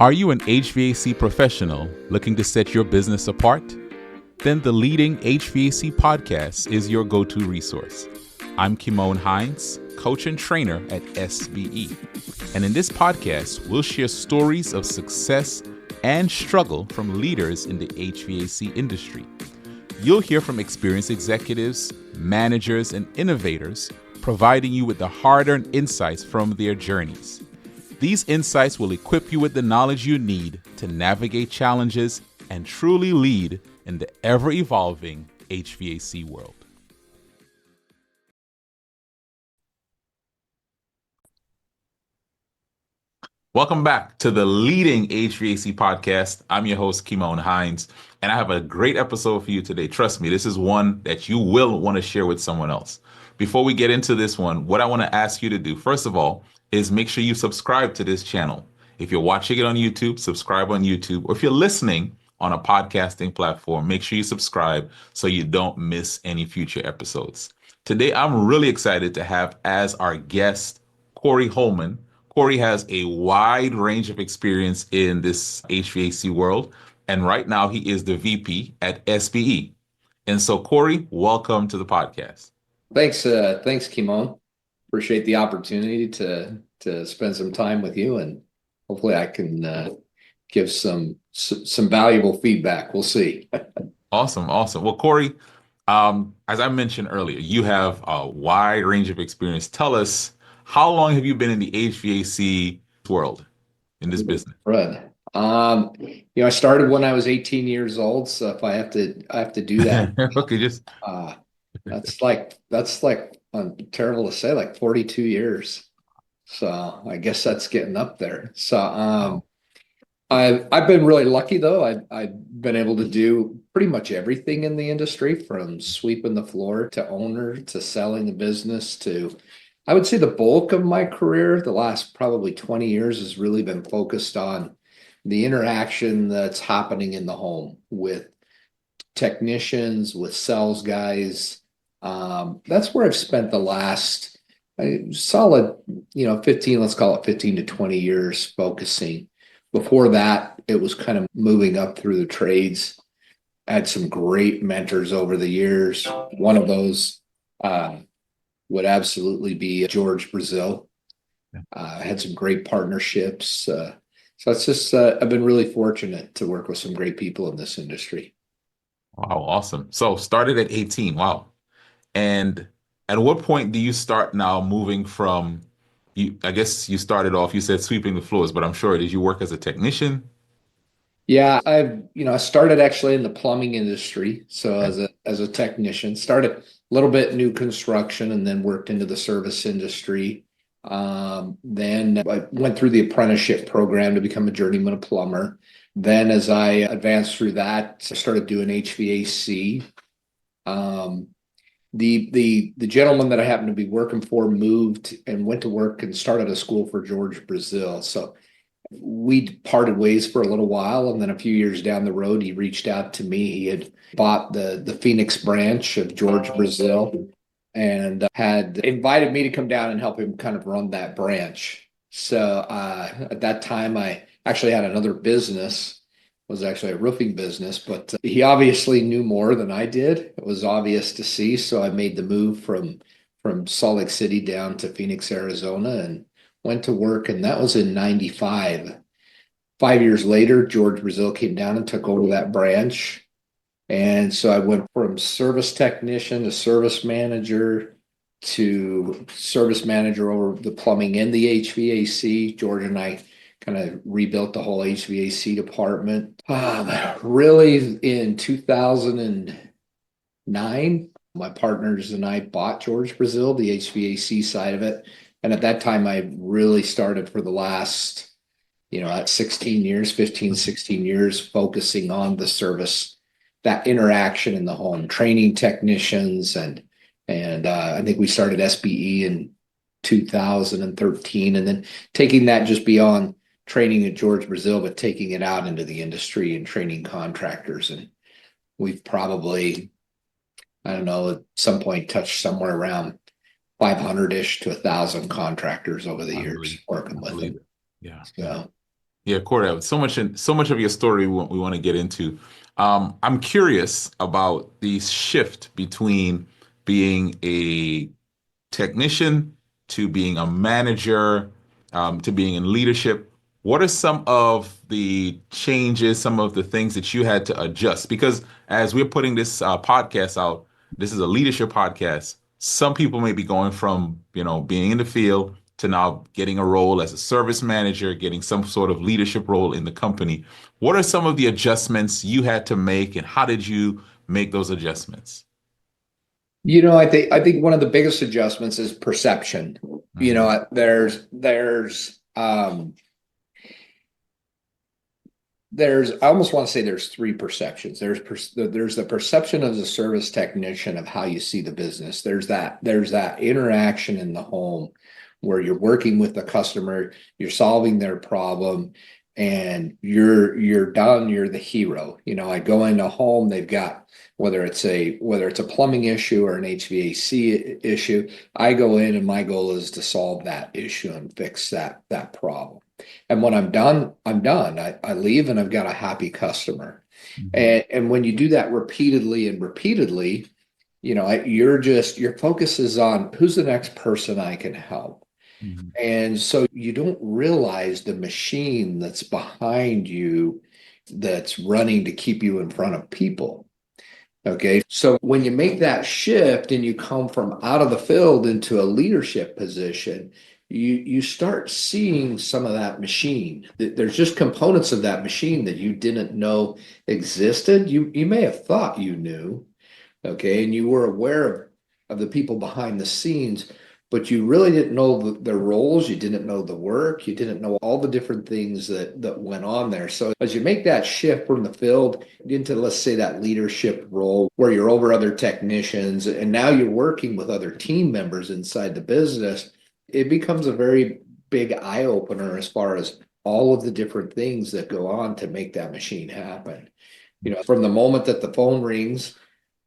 Are you an HVAC professional looking to set your business apart? Then the Leading HVAC Podcast is your go-to resource. I'm Kymone Hines, coach and trainer at SBE. And in this podcast, we'll share stories of success and struggle from leaders in the HVAC industry. You'll hear from experienced executives, managers, and innovators, providing you with the hard-earned insights from their journeys. These insights will equip you with the knowledge you need to navigate challenges and truly lead in the ever-evolving HVAC world. Welcome back to the Leading HVAC Podcast. I'm your host, Kymone Hines, and I have a great episode for you today. Trust me, this is one that you will want to share with someone else. Before we get into this one, what I want to ask you to do, first of all, is make sure you subscribe to this channel. If you're watching it on YouTube, subscribe on YouTube. Or if you're listening on a podcasting platform, make sure you subscribe so you don't miss any future episodes. Today, I'm really excited to have as our guest, Cory Holman. Cory has a wide range of experience in this HVAC world, and right now he is the VP at SBE. And so, Cory, welcome to the podcast. Thanks, Kymone. Appreciate the opportunity to spend some time with you, and hopefully I can give some valuable feedback. We'll see. Awesome. Well, Cory, as I mentioned earlier, you have a wide range of experience. Tell us, how long have you been in the HVAC world, in this business? Right. I started when I was 18 years old. So if I have to do that, okay, that's terrible to say, like 42 years. So I guess that's getting up there. So I've been really lucky though. I've been able to do pretty much everything in the industry, from sweeping the floor to owner to selling the business to, I would say the bulk of my career, the last probably 20 years, has really been focused on the interaction that's happening in the home with technicians, with sales guys. That's where I've spent the last solid, 15, let's call it 15 to 20 years focusing. Before that, it was kind of moving up through the trades. I had some great mentors over the years. One of those would absolutely be George Brazil. I had some great partnerships. So it's just, I've been really fortunate to work with some great people in this industry. Wow, awesome. So started at 18. Wow. And at what point do you start now moving from, I guess you started off, you said sweeping the floors, but I'm sure, did you work as a technician? Yeah, I started actually in the plumbing industry. So as a technician, started a little bit new construction and then worked into the service industry. Then I went through the apprenticeship program to become a journeyman plumber. Then as I advanced through that, I started doing HVAC. The gentleman that I happened to be working for moved and went to work and started a school for George Brazil. So we parted ways for a little while, and then a few years down the road, he reached out to me. He had bought the Phoenix branch of George Brazil and had invited me to come down and help him kind of run that branch. So at that time, I actually had another business. It was actually a roofing business, but he obviously knew more than I did. It was obvious to see. So I made the move from Salt Lake City down to Phoenix, Arizona, and went to work. And that was in 95. 5 years later, George Brazil came down and took over that branch. And so I went from service technician to service manager over the plumbing and the HVAC. George and I kind of rebuilt the whole HVAC department. Really in 2009, my partners and I bought George Brazil, the HVAC side of it. And at that time, I really started for the last, at 16 years, focusing on the service, that interaction in the home, training technicians. And I think we started SBE in 2013, and then taking that just beyond training at George Brazil, but taking it out into the industry and training contractors. And we've probably, I don't know, at some point touched somewhere around 500-ish to 1,000 contractors over the years working with them. Yeah. So Yeah, Corey, so much of your story we want to get into. I'm curious about the shift between being a technician to being a manager, to being in leadership. What are some of the changes, some of the things that you had to adjust? Because as we're putting this podcast out, this is a leadership podcast. Some people may be going from, being in the field to now getting a role as a service manager, getting some sort of leadership role in the company. What are some of the adjustments you had to make, and how did you make those adjustments? I think one of the biggest adjustments is perception. Hmm. There's I almost want to say there's three perceptions. There's the perception of the service technician of how you see the business. There's that interaction in the home where you're working with the customer, you're solving their problem, and you're done, you're the hero. I go into a home, they've got whether it's a plumbing issue or an HVAC issue, I go in and my goal is to solve that issue and fix that problem. And when I'm done, I'm done. I leave and I've got a happy customer. Hmm. And when you do that repeatedly and repeatedly, your focus is on who's the next person I can help. Hmm. And so you don't realize the machine that's behind you that's running to keep you in front of people. Okay. So when you make that shift and you come from out of the field into a leadership position, you start seeing some of that machine. There's just components of that machine that you didn't know existed. You may have thought you knew, okay, and you were aware of the people behind the scenes, but you really didn't know their roles. You didn't know the work. You didn't know all the different things that went on there. So as you make that shift from the field into, let's say, that leadership role where you're over other technicians and now you're working with other team members inside the business, it becomes a very big eye opener as far as all of the different things that go on to make that machine happen. From the moment that the phone rings,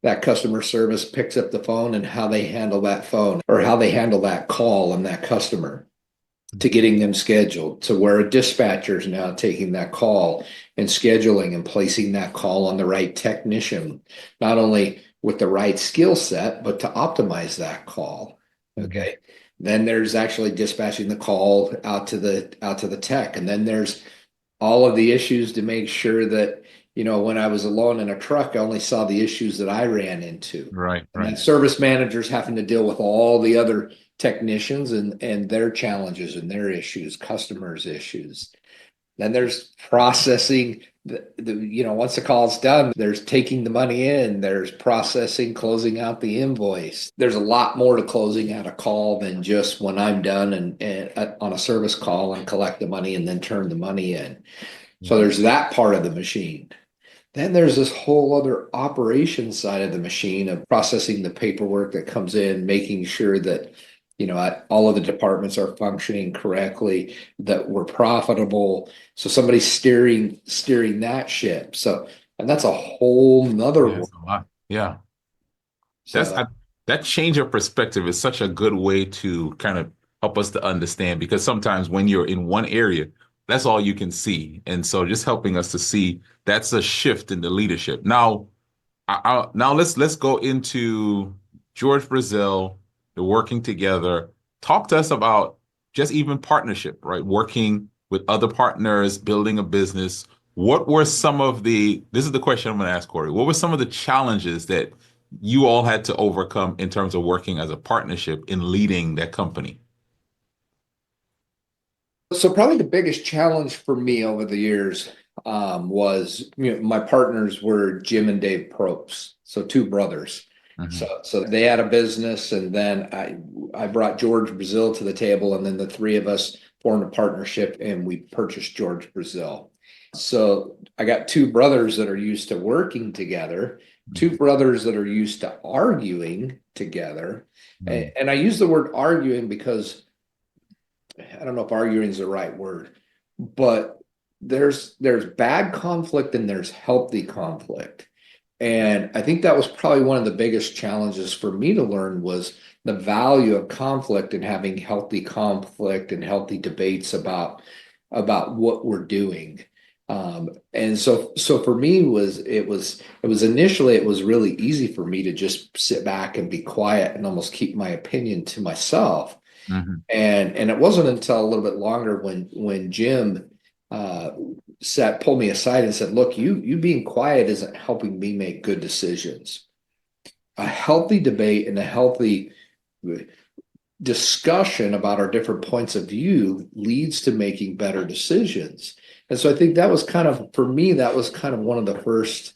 that customer service picks up the phone and how they handle that phone or how they handle that call and that customer to getting them scheduled to where a dispatcher is now taking that call and scheduling and placing that call on the right technician, not only with the right skill set, but to optimize that call. Hmm. Okay. Then there's actually dispatching the call out to the tech. And then there's all of the issues to make sure that, when I was alone in a truck, I only saw the issues that I ran into. Right, And then right. service managers having to deal with all the other technicians and their challenges and their issues, customers' issues. Then there's processing once the call's done, there's taking the money in, there's processing, closing out the invoice. There's a lot more to closing out a call than just when I'm done and on a service call and collect the money and then turn the money in. So Yeah. there's that part of the machine. Then there's this whole other operation side of the machine of processing the paperwork that comes in, making sure that, all of the departments are functioning correctly, that we're profitable. So somebody's steering that ship. So, and that's a whole nother Yeah, world. it's a lot. Yeah. That's So that change of perspective is such a good way to kind of help us to understand, because sometimes when you're in one area, that's all you can see. And so just helping us to see that's a shift in the leadership. Now, now let's go into George Brazil, the working together. Talk to us about just even partnership, right? Working with other partners, building a business. What were some of this is the question I'm going to ask Corey. What were some of the challenges that you all had to overcome in terms of working as a partnership in leading that company? So probably the biggest challenge for me over the years was my partners were Jim and Dave Probst, so two brothers. So Hmm. so they had a business, and then I brought George Brazil to the table, and then the three of us formed a partnership, and we purchased George Brazil. So I got two brothers that are used to working together, two brothers that are used to arguing together, Hmm. and I use the word arguing because I don't know if arguing is the right word, but there's bad conflict and there's healthy conflict. And I think that was probably one of the biggest challenges for me to learn was the value of conflict and having healthy conflict and healthy debates about, about what we're doing. And so for me it was initially it was really easy for me to just sit back and be quiet and almost keep my opinion to myself. Hmm. And it wasn't until a little bit longer when Jim uh, pulled me aside and said, "Look, you being quiet isn't helping me make good decisions. A healthy debate and a healthy discussion about our different points of view leads to making better decisions." And so I think that was kind of, for me, that was kind of one of the first,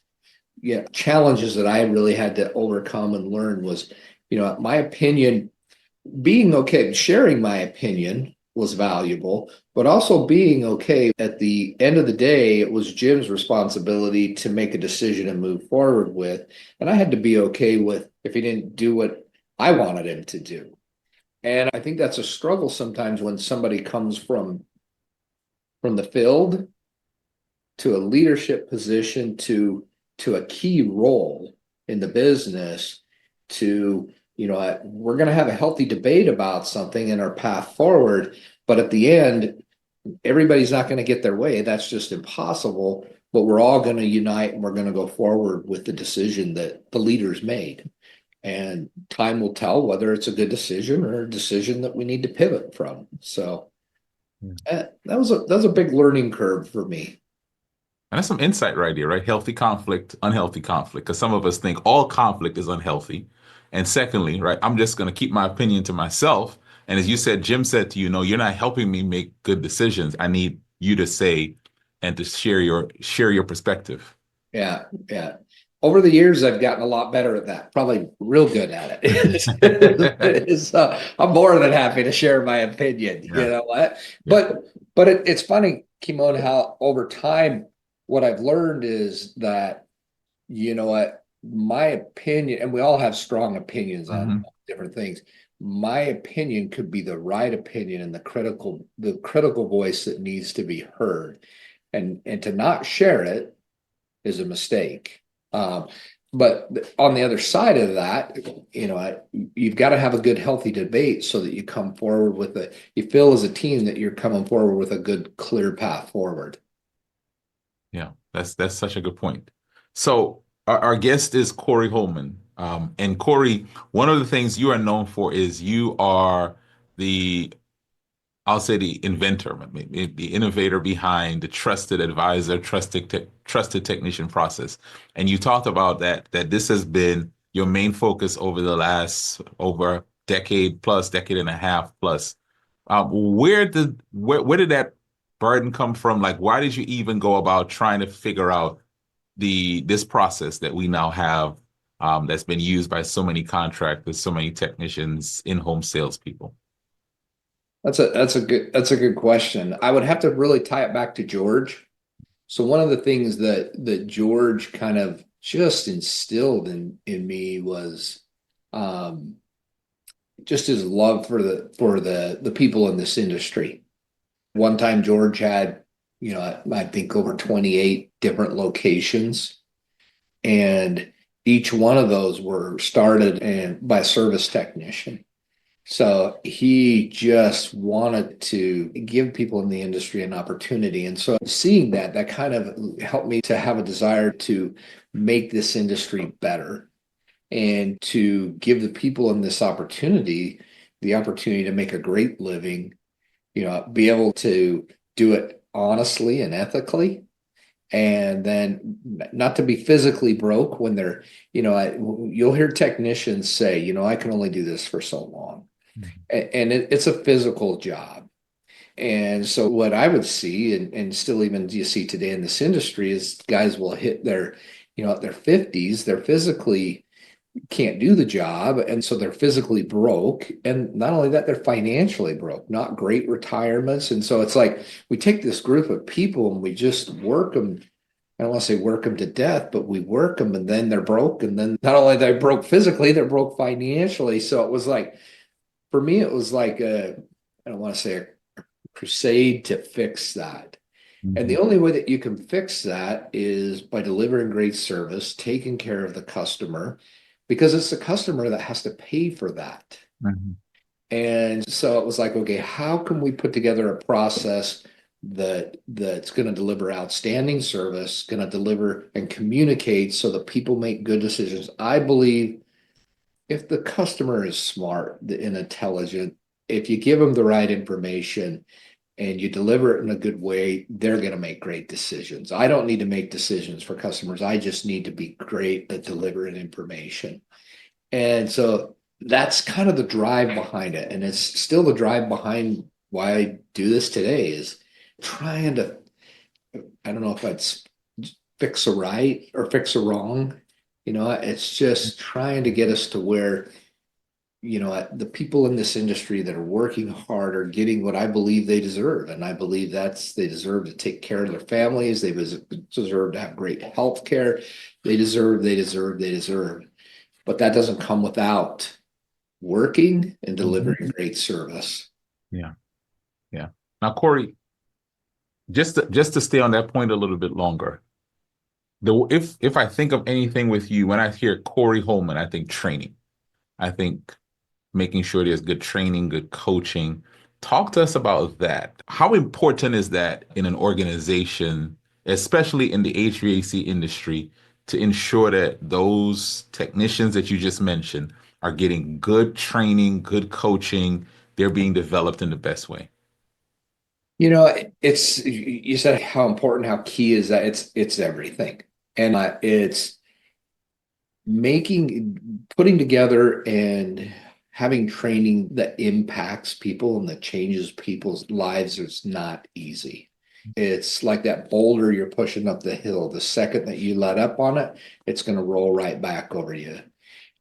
yeah, challenges that I really had to overcome and learn was, my opinion, being okay, sharing my opinion was valuable, but also being okay at the end of the day, it was Jim's responsibility to make a decision and move forward with. And I had to be okay with if he didn't do what I wanted him to do. And I think that's a struggle sometimes when somebody comes from the field to a leadership position to a key role in the business to, we're going to have a healthy debate about something in our path forward, but at the end, everybody's not going to get their way. That's just impossible. But we're all going to unite and we're going to go forward with the decision that the leaders made. And time will tell whether it's a good decision or a decision that we need to pivot from. So that was a big learning curve for me. And that's some insight right here, right? Healthy conflict, unhealthy conflict. Because some of us think all conflict is unhealthy. And secondly, right, I'm just going to keep my opinion to myself. And as you said, Jim said to you, no, you're not helping me make good decisions. I need you to say and to share your perspective. Yeah, yeah. Over the years, I've gotten a lot better at that. Probably real good at it. I'm more than happy to share my opinion. You Yeah, know what? yeah. But it's funny, Kymone, how over time, what I've learned is that, my opinion, and we all have strong opinions on Hmm. different things. My opinion could be the right opinion and the critical voice that needs to be heard, and to not share it is a mistake. Um, but on the other side of that, you've got to have a good, healthy debate so that you come forward with you feel as a team that you're coming forward with a good, clear path forward. Yeah, that's such a good point. So our guest is Cory Holman. And Cory, one of the things you are known for is you are the I'll say the inventor, maybe the innovator behind the trusted advisor, trusted technician process. And you talked about that this has been your main focus over the last over decade plus, decade and a half plus. Where did that burden come from? Like, why did you even go about trying to figure out this process that we now have that's been used by so many contractors, so many technicians, in-home salespeople? That's a good question. I would have to really tie it back to George. So one of the things that George kind of just instilled in me was um, just his love for the people in this industry. One time George had, I think over 28 different locations, and each one of those were started by a service technician. So he just wanted to give people in the industry an opportunity. And so seeing that kind of helped me to have a desire to make this industry better and to give the people in this opportunity the opportunity to make a great living, be able to do it honestly and ethically, and then not to be physically broke when they're, you'll hear technicians say, I can only do this for so long. And it's a physical job. And so what I would see, and still even you see today in this industry, is guys will hit their, at their 50s, they're physically can't do the job. And so they're physically broke. And not only that, they're financially broke, not great retirements. And so it's like we take this group of people and we just work them. I don't want to say work them to death, but we work them and then they're broke. And then not only they're broke physically, they're broke financially. So it was like, for me, it was like I don't want to say a crusade to fix that. And the Mhm. only way that you can fix that is by delivering great service, taking care of the customer, because it's the customer that has to pay for that. Mhm. And so it was like, okay, how can we put together a process that's going to deliver outstanding service, going to deliver and communicate so that people make good decisions. I believe if the customer is smart and intelligent, if you give them the right information and you deliver it in a good way, they're going to make great decisions. I don't need to make decisions for customers. I just need to be great at delivering information. And so that's kind of the drive behind it. And it's still the drive behind why I do this today is trying to, I don't know if that's fix a right or fix a wrong. It's just trying to get us to where, the people in this industry that are working hard are getting what I believe they deserve. And I believe they deserve to take care of their families. They deserve to have great health care. They deserve. But that doesn't come without working and delivering great service. Yeah. Yeah. Now, Cory, just to stay on that point a little bit longer, if I think of anything with you, when I hear Cory Holman, I think training. I think making sure there's good training, good coaching. Talk to us about that. How important is that in an organization, especially in the HVAC industry, to ensure that those technicians that you just mentioned are getting good training, good coaching, they're being developed in the best way? It's you said how important, how key is that? It's everything, and it's putting together and having training that impacts people and that changes people's lives is not easy. It's like that boulder you're pushing up the hill. The second that you let up on it, it's going to roll right back over you.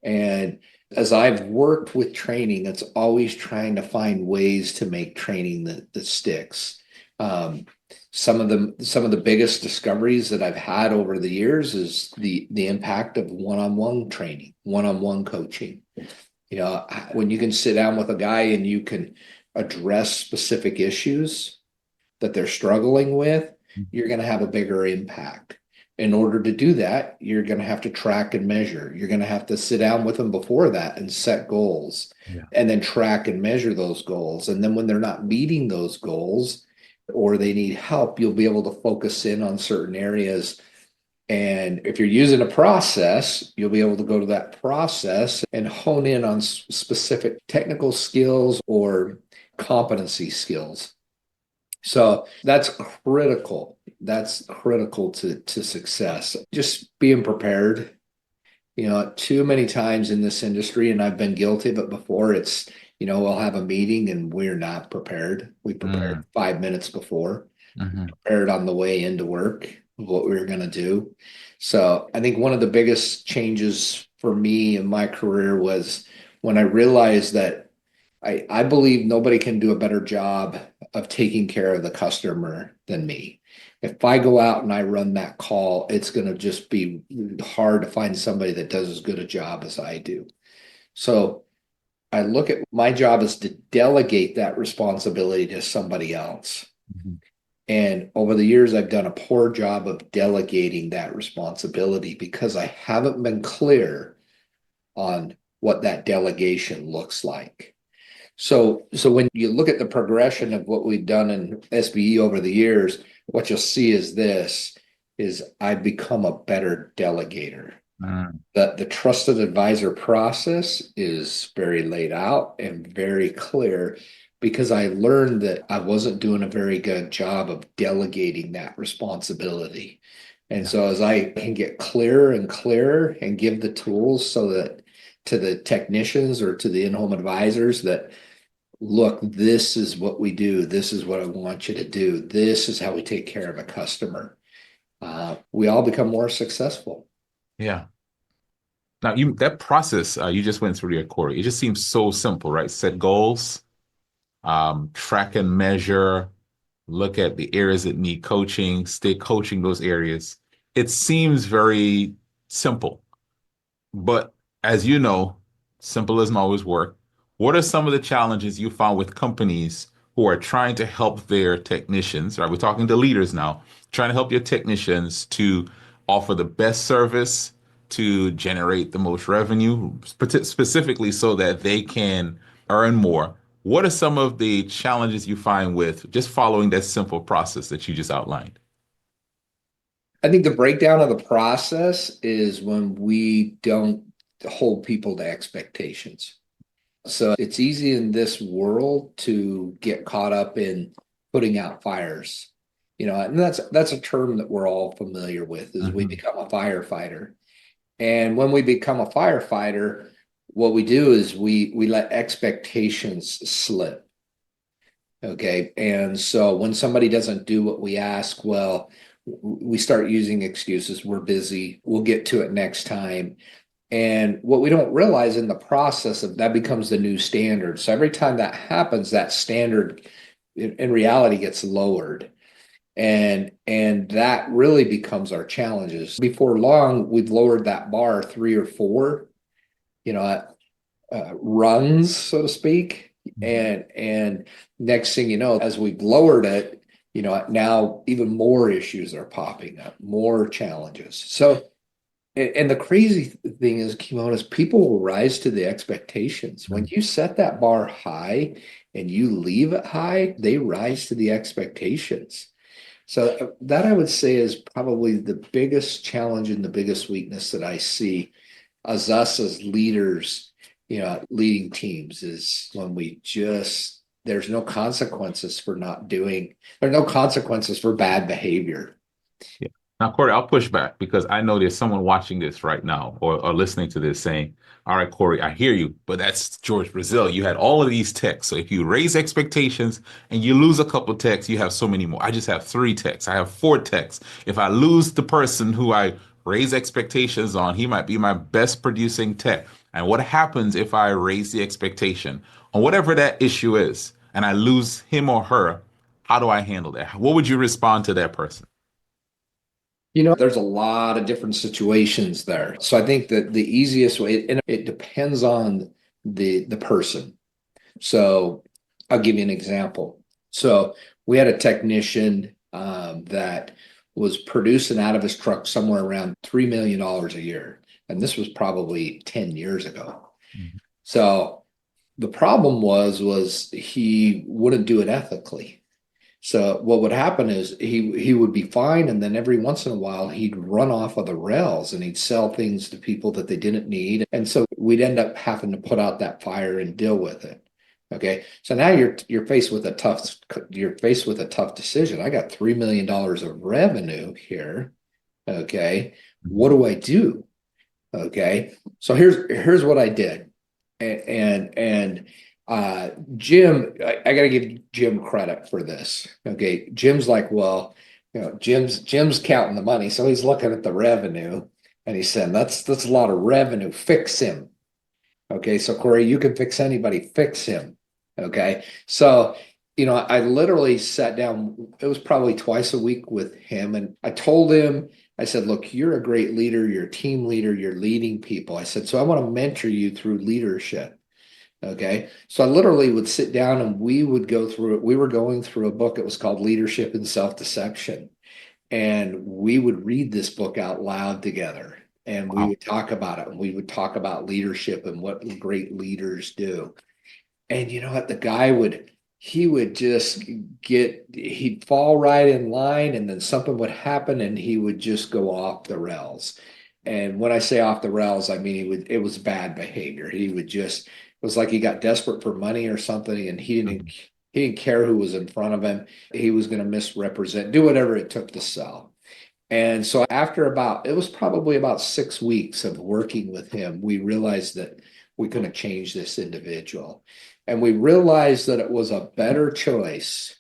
And as I've worked with training, it's always trying to find ways to make training that sticks. Um, some of the biggest discoveries that I've had over the years is the impact of one-on-one training, one-on-one coaching. When you can sit down with a guy and you can address specific issues that they're struggling with, you're going to have a bigger impact. In order to do that, you're going to have to track and measure. You're going to have to sit down with them before that and set goals, Yeah. and then track and measure those goals. And then when they're not meeting those goals or they need help, you'll be able to focus in on certain areas. And if you're using a process, you'll be able to go to that process and hone in on specific technical skills or competency skills. So that's critical. That's critical to success. Just being prepared. Too many times in this industry, and I've been guilty of it before, we'll have a meeting and we're not prepared. We prepared 5 minutes before, prepared on the way into work of what we were going to do. So I think one of the biggest changes for me in my career was when I realized that I believe nobody can do a better job of taking care of the customer than me. If I go out and I run that call, it's going to just be hard to find somebody that does as good a job as I do. So I look at my job is to delegate that responsibility to somebody else. And over the years, I've done a poor job of delegating that responsibility because I haven't been clear on what that delegation looks like. So when you look at the progression of what we've done in SBE over the years, what you'll see is I've become a better delegator. The trusted advisor process is very laid out and very clear because I learned that I wasn't doing a very good job of delegating that responsibility. And so as I can get clearer and clearer and give the tools so that to the technicians or to the in-home advisors that, look, this is what we do. This is what I want you to do. This is how we take care of a customer. We all become more successful. Yeah. Now, that process you just went through there, Cory, it just seems so simple, right? Set goals, track and measure, look at the areas that need coaching, stay coaching those areas. It seems very simple, but as you know, simple doesn't always work. What are some of the challenges you found with companies who are trying to help their technicians, right? We're talking to leaders now, trying to help your technicians to offer the best service, to generate the most revenue, specifically so that they can earn more, What are some of the challenges you find with just following that simple process that you just outlined? I think the breakdown of the process is when we don't hold people to expectations. So it's easy in this world to get caught up in putting out fires. And that's a term that we're all familiar with, is we Mhm. become a firefighter. And when we become a firefighter, what we do is we let expectations slip. Okay. And so when somebody doesn't do what we ask, well, we start using excuses. We're busy. We'll get to it next time. And what we don't realize in the process of that becomes the new standard. So every time that happens, that standard in reality gets lowered. And that really becomes our challenges. Before long, we've lowered that bar three or four, you know, runs, so to speak. And next thing you know, as we've lowered it, now even more issues are popping up, more challenges. So, and the crazy thing is, Kymone, is people will rise to the expectations. When you set that bar high and you leave it high, they rise to the expectations. So that I would say is probably the biggest challenge and the biggest weakness that I see as us as leaders, leading teams, is when there's no consequences for not doing, there are no consequences for bad behavior. Yeah. Now, Corey, I'll push back because I know there's someone watching this right now or listening to this saying, all right, Corey, I hear you, but that's George Brazil. You had all of these techs. So if you raise expectations and you lose a couple techs, you have so many more. I just have three techs. I have four techs. If I lose the person who I raise expectations on, he might be my best producing tech. And what happens if I raise the expectation on whatever that issue is and I lose him or her? How do I handle that? What would you respond to that person? There's a lot of different situations there. So I think that the easiest way, and it depends on the person. So I'll give you an example. So we had a technician that was producing out of his truck somewhere around $3 million a year. And this was probably 10 years ago. Mhm. So the problem was he wouldn't do it ethically. So what would happen is he would be fine, and then every once in a while he'd run off of the rails and he'd sell things to people that they didn't need, and so we'd end up having to put out that fire and deal with it. Okay, so now you're faced with a tough decision. I got $3 million of revenue here. Okay, what do I do? Okay, so here's what I did, and Jim, I got to give Jim credit for this. Okay, Jim's like, well, Jim's counting the money, so he's looking at the revenue, and he's saying that's a lot of revenue. Fix him. Okay, so Cory, you can fix anybody. Fix him. Okay, so I literally sat down. It was probably twice a week with him, and I told him, I said, look, you're a great leader. You're a team leader. You're leading people. I said, so I want to mentor you through leadership. Okay. So I literally would sit down and we would go through it. We were going through a book. It was called Leadership and Self-Deception. And we would read this book out loud together. And we Wow. would talk about it. And we would talk about leadership and what great leaders do. And you know what? He would just he'd fall right in line, and then something would happen and he would just go off the rails. And when I say off the rails, I mean, it was bad behavior. It was like he got desperate for money or something, and Mhm. he didn't care who was in front of him. He was going to misrepresent, do whatever it took to sell. And so it was probably about 6 weeks of working with him, we realized that we couldn't change this individual. And we realized that it was a better choice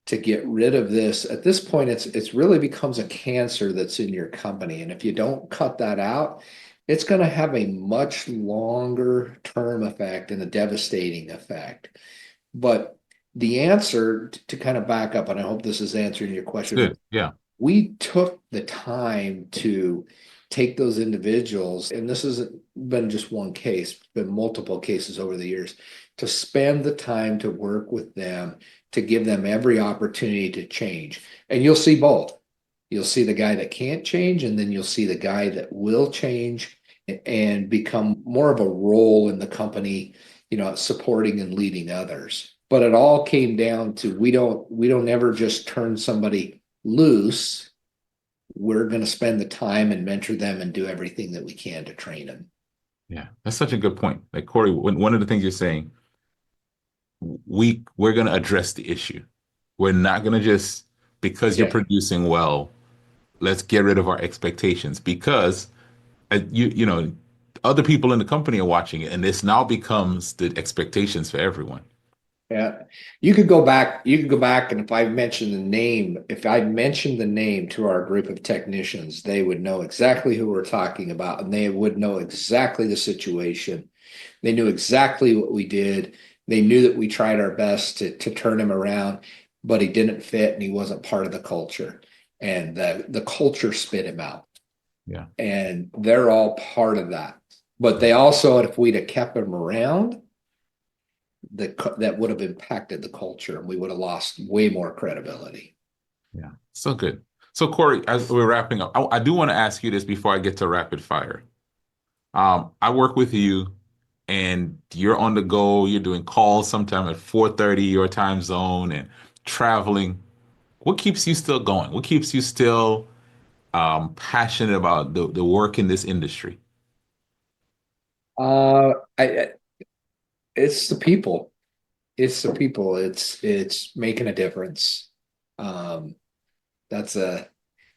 to get rid of this. At this point, it's really becomes a cancer that's in your company. And if you don't cut that out, it's going to have a much longer term effect and a devastating effect. But the answer to kind of back up, and I hope this is answering your It's question, good. Yeah. we took the time to take those individuals, and this hasn't been just one case, been multiple cases over the years, to spend the time to work with them, to give them every opportunity to change. And you'll see both. You'll see the guy that can't change, and then you'll see the guy that will change and become more of a role in the company supporting and leading others. But it all came down to we don't ever just turn somebody loose. We're going to spend the time and mentor them and do everything that we can to train them. Yeah, that's such a good point. Like Cory, one of the things you're saying, we're going to address the issue. We're not going to just because you're Yeah. producing well, let's get rid of our expectations because you know other people in the company are watching it, and this now becomes the expectations for everyone. Yeah. You could go back and if I mentioned the name to our group of technicians, they would know exactly who we're talking about and they would know exactly the situation. They knew exactly what we did. They knew that we tried our best to turn him around, but he didn't fit and he wasn't part of the culture. And the culture spit him out. Yeah. And they're all part of that. But they also, if we'd have kept him around, that would have impacted the culture and we would have lost way more credibility. Yeah, so good. So Cory, as we're wrapping up, I do want to ask you this before I get to rapid fire. I work with you and you're on the go, you're doing calls sometime at 4:30 your time zone and traveling. What keeps you still going? What keeps you still passionate about the work in this industry? I it's the people. It's the people. It's making a difference. Um, that's a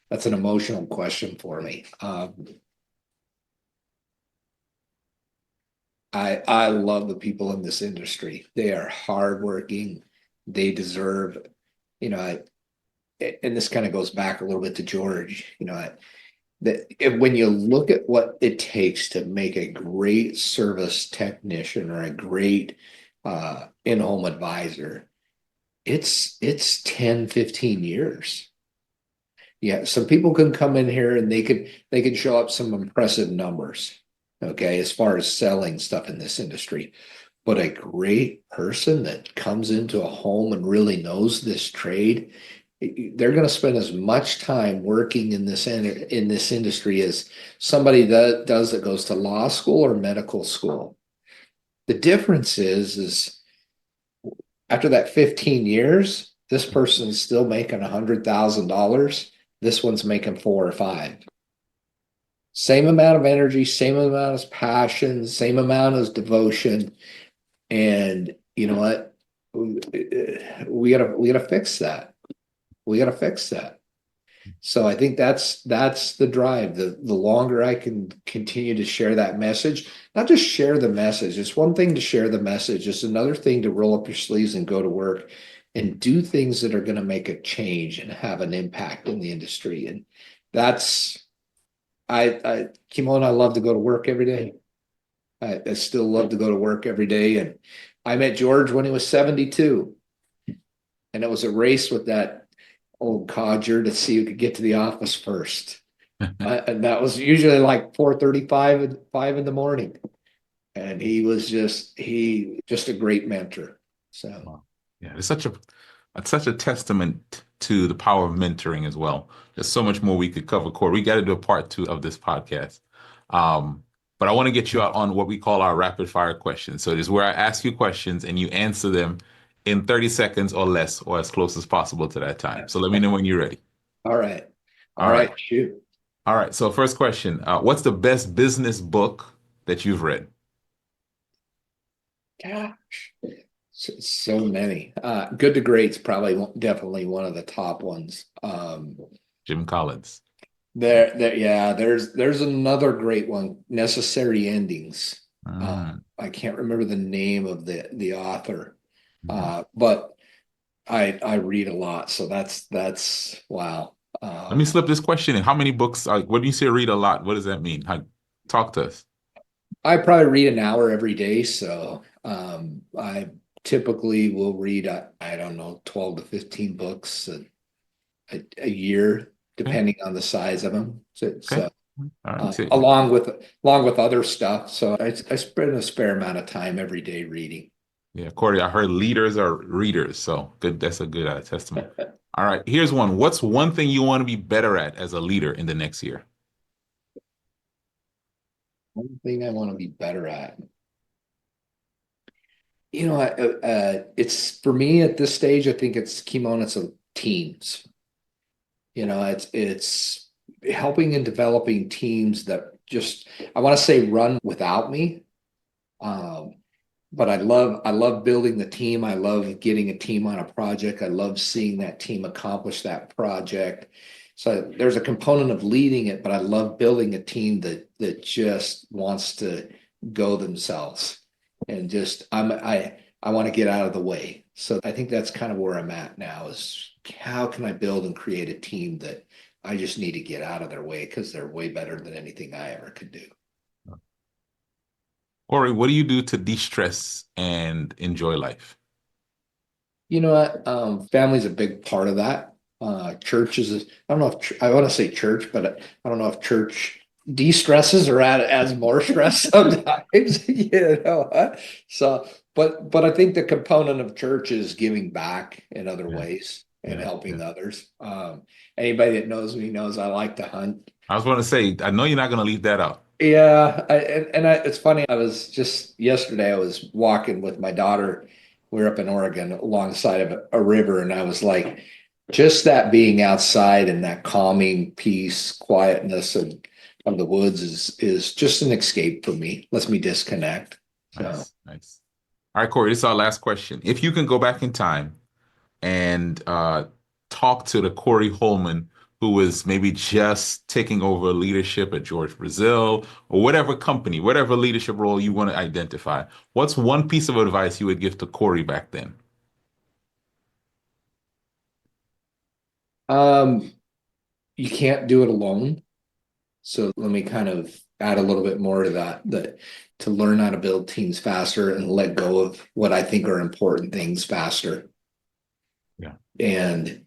that's an emotional question for me. I love the people in this industry. They are hardworking. They deserve, you know, and this kind of goes back a little bit to George. When you look at what it takes to make a great service technician or a great in-home advisor, it's 10, 15 years. Yeah, some people can come in here and they can show up some impressive numbers, okay, as far as selling stuff in this industry. But a great person that comes into a home and really knows this trade, they're going to spend as much time working in this industry as somebody that does that goes to law school or medical school. The difference is after that 15 years, this person's still making $100,000. This one's making four or five. Same amount of energy, same amount of passion, same amount of devotion. And you know what? We gotta fix that. We gotta fix that. So I think that's the drive. The longer I can continue to share that message, not just share the message. It's one thing to share the message. It's another thing to roll up your sleeves and go to work and do things that are going to make a change and have an impact in the industry. And that's Kymone, I love to go to work every day. I still love to go to work every day. And I met George when he was 72. And it was a race with that old codger to see who could get to the office first. And that was usually like 4:35 and 5 in the morning. And he just a great mentor. So Wow. Yeah, it's such a testament to the power of mentoring as well. There's so much more we could cover, Corey. We got to do a part two of this podcast. Um, but I want to get you out on what we call our rapid fire questions. So it is where I ask you questions and you answer them in 30 seconds or less, or as close as possible to that time. So let me know when you're ready. all right. All All right. right, shoot. All right. So first question, what's the best business book that you've read? Gosh, so many. Good to Great's probably definitely one of the top ones. Jim Collins. Yeah, there's another great one, Necessary Endings. Mm, I can't remember the name of the author, mhm. but I read a lot, so that's wow. Let me slip this question in. How many books, when you say read a lot, what does that mean? Talk to us. I probably read an hour every day, so I typically will read I don't know 12 to 15 books a year, Okay. depending on the size of them. Okay. So All right. So, along with other stuff. So I spend a spare amount of time every day reading. yeah, Corey, I heard leaders are readers. So good. That's a good testament. All right. Here's one. What's one thing you want to be better at as a leader in the next year? One thing I want to be better at. It's for me at this stage, I think it's Kymone, it's a teams. It's helping and developing teams that just, I want to say run without me. Um, but I love building the team. I love getting a team on a project. I love seeing that team accomplish that project. So there's a component of leading it, but I love building a team that just wants to go themselves and just I want to get out of the way. So I think that's kind of where I'm at now is how can I build and create a team that I just need to get out of their way because they're way better than anything I ever could do. Cory, what do you do to de-stress and enjoy life? You know what? Family's a big part of that. Church is, I don't know if I want to say church, but I don't know if church de-stresses or adds more stress sometimes, So, but I think the component of church is giving back in other Yeah, ways and yeah, helping yeah. others. Anybody that knows me knows I like to hunt. I was going to say, I know you're not going to leave that out. Yeah, it's funny. I was just yesterday. I was walking with my daughter. We were up in Oregon alongside of a river, and I was like, just that being outside and that calming peace, quietness of the woods is just an escape for me. Lets me disconnect. So, Nice, nice. All right, Cory, this is our last question. If you can go back in time and talk to the Cory Holman who was maybe just taking over leadership at George Brazil or whatever company, whatever leadership role you want to identify, what's one piece of advice you would give to Cory back then? um, you can't do it alone. So let me kind of add a little bit more to that to learn how to build teams faster and let go of what I think are important things faster. Yeah, And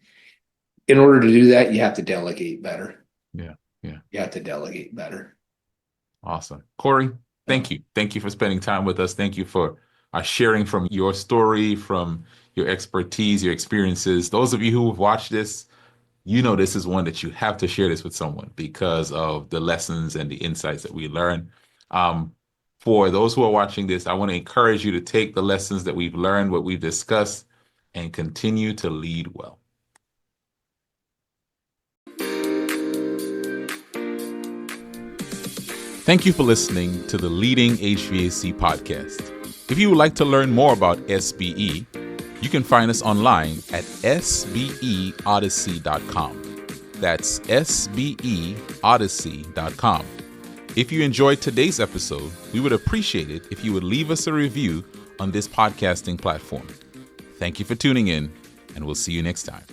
in order to do that, you have to delegate better. yeah, yeah. You have to delegate better. Awesome. Cory, thank you. Thank you for spending time with us. Thank you for sharing from your story, from your expertise, your experiences. Those of you who have watched this, you know this is one that you have to share this with someone because of the lessons and the insights that we learn. Um, for those who are watching this, I want to encourage you to take the lessons that we've learned, what we've discussed, and continue to lead well. Thank you for listening to the Leading HVAC Podcast. If you would like to learn more about SBE, you can find us online at sbeodyssey.com. That's sbeodyssey.com. If you enjoyed today's episode, we would appreciate it if you would leave us a review on this podcasting platform. Thank you for tuning in, and we'll see you next time.